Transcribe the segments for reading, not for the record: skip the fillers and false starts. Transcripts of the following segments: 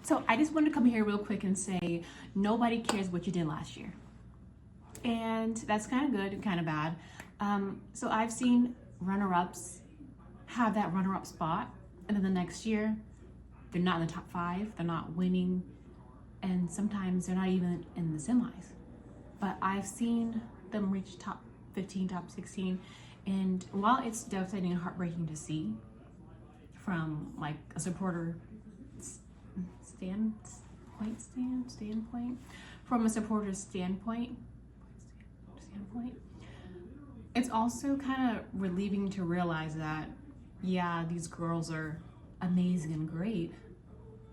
So I just wanted to come here real quick and say nobody cares what you did last year. And that's kind of good and kind of bad. So I've seen runner-ups have that runner-up spot, and then the next year they're not in the top 5, they're not winning, and sometimes they're not even in the semis. But I've seen them reach top 15, top 16, and while it's devastating and heartbreaking to see from like a supporter standpoint, from a supporter's standpoint, it's also kind of relieving to realize that, yeah, these girls are amazing and great,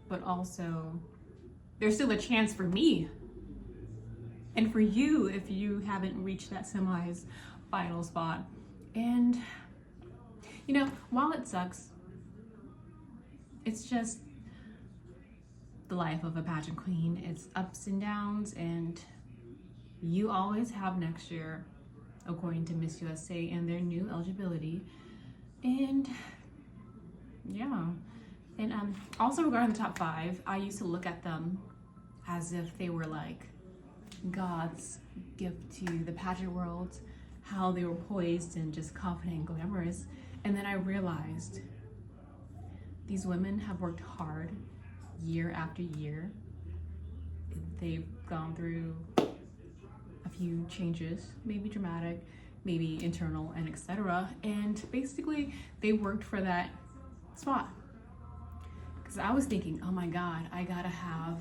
but also there's still a chance for me and for you if you haven't reached that semis final spot. And you know, while it sucks, it's just the life of a pageant queen. It's ups and downs, and you always have next year, according to Miss USA and their new eligibility. And yeah, and also regarding the top 5, I used to look at them as if they were like God's gift to the pageant world, how they were poised and just confident and glamorous. And then I realized these women have worked hard year after year. They've gone through a few changes, maybe dramatic, maybe internal, and etc. And basically they worked for that spot. Because I was thinking, oh my God, I gotta have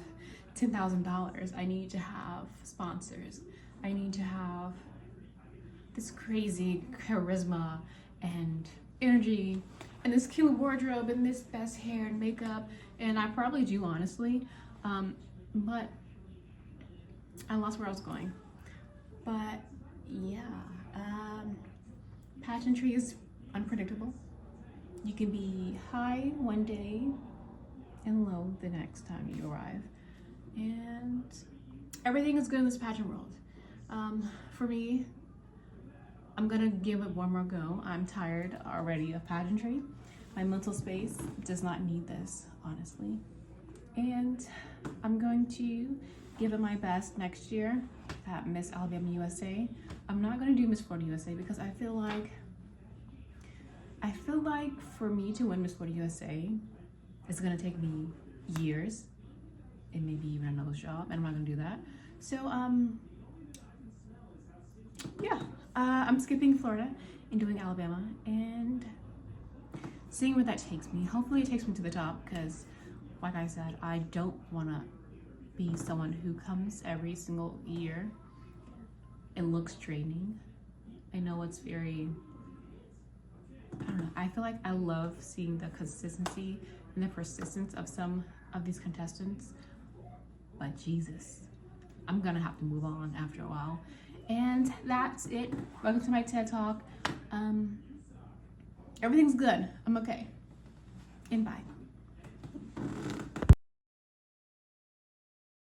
$10,000. I need to have sponsors. I need to have this crazy charisma and energy and this cute wardrobe and this best hair and makeup. And I probably do, honestly. But I lost where I was going. But yeah, pageantry is unpredictable. You can be high one day and low the next time you arrive. And everything is good in this pageant world. For me, I'm gonna give it one more go. I'm tired already of pageantry. My mental space does not need this, honestly. And I'm going to give it my best next year at Miss Alabama USA. I'm not gonna do Miss Florida USA because I feel like for me to win Miss Florida USA, it's gonna take me years and maybe even a nose job, and I'm not gonna do that. So yeah, I'm skipping Florida and doing Alabama and seeing where that takes me. Hopefully it takes me to the top, because like I said, I don't wanna be someone who comes every single year and looks draining. I know it's very, I don't know, I feel like I love seeing the consistency and the persistence of some of these contestants, but Jesus, I'm gonna have to move on after a while. And that's it. Welcome to my TED Talk. Everything's good. I'm okay. And bye.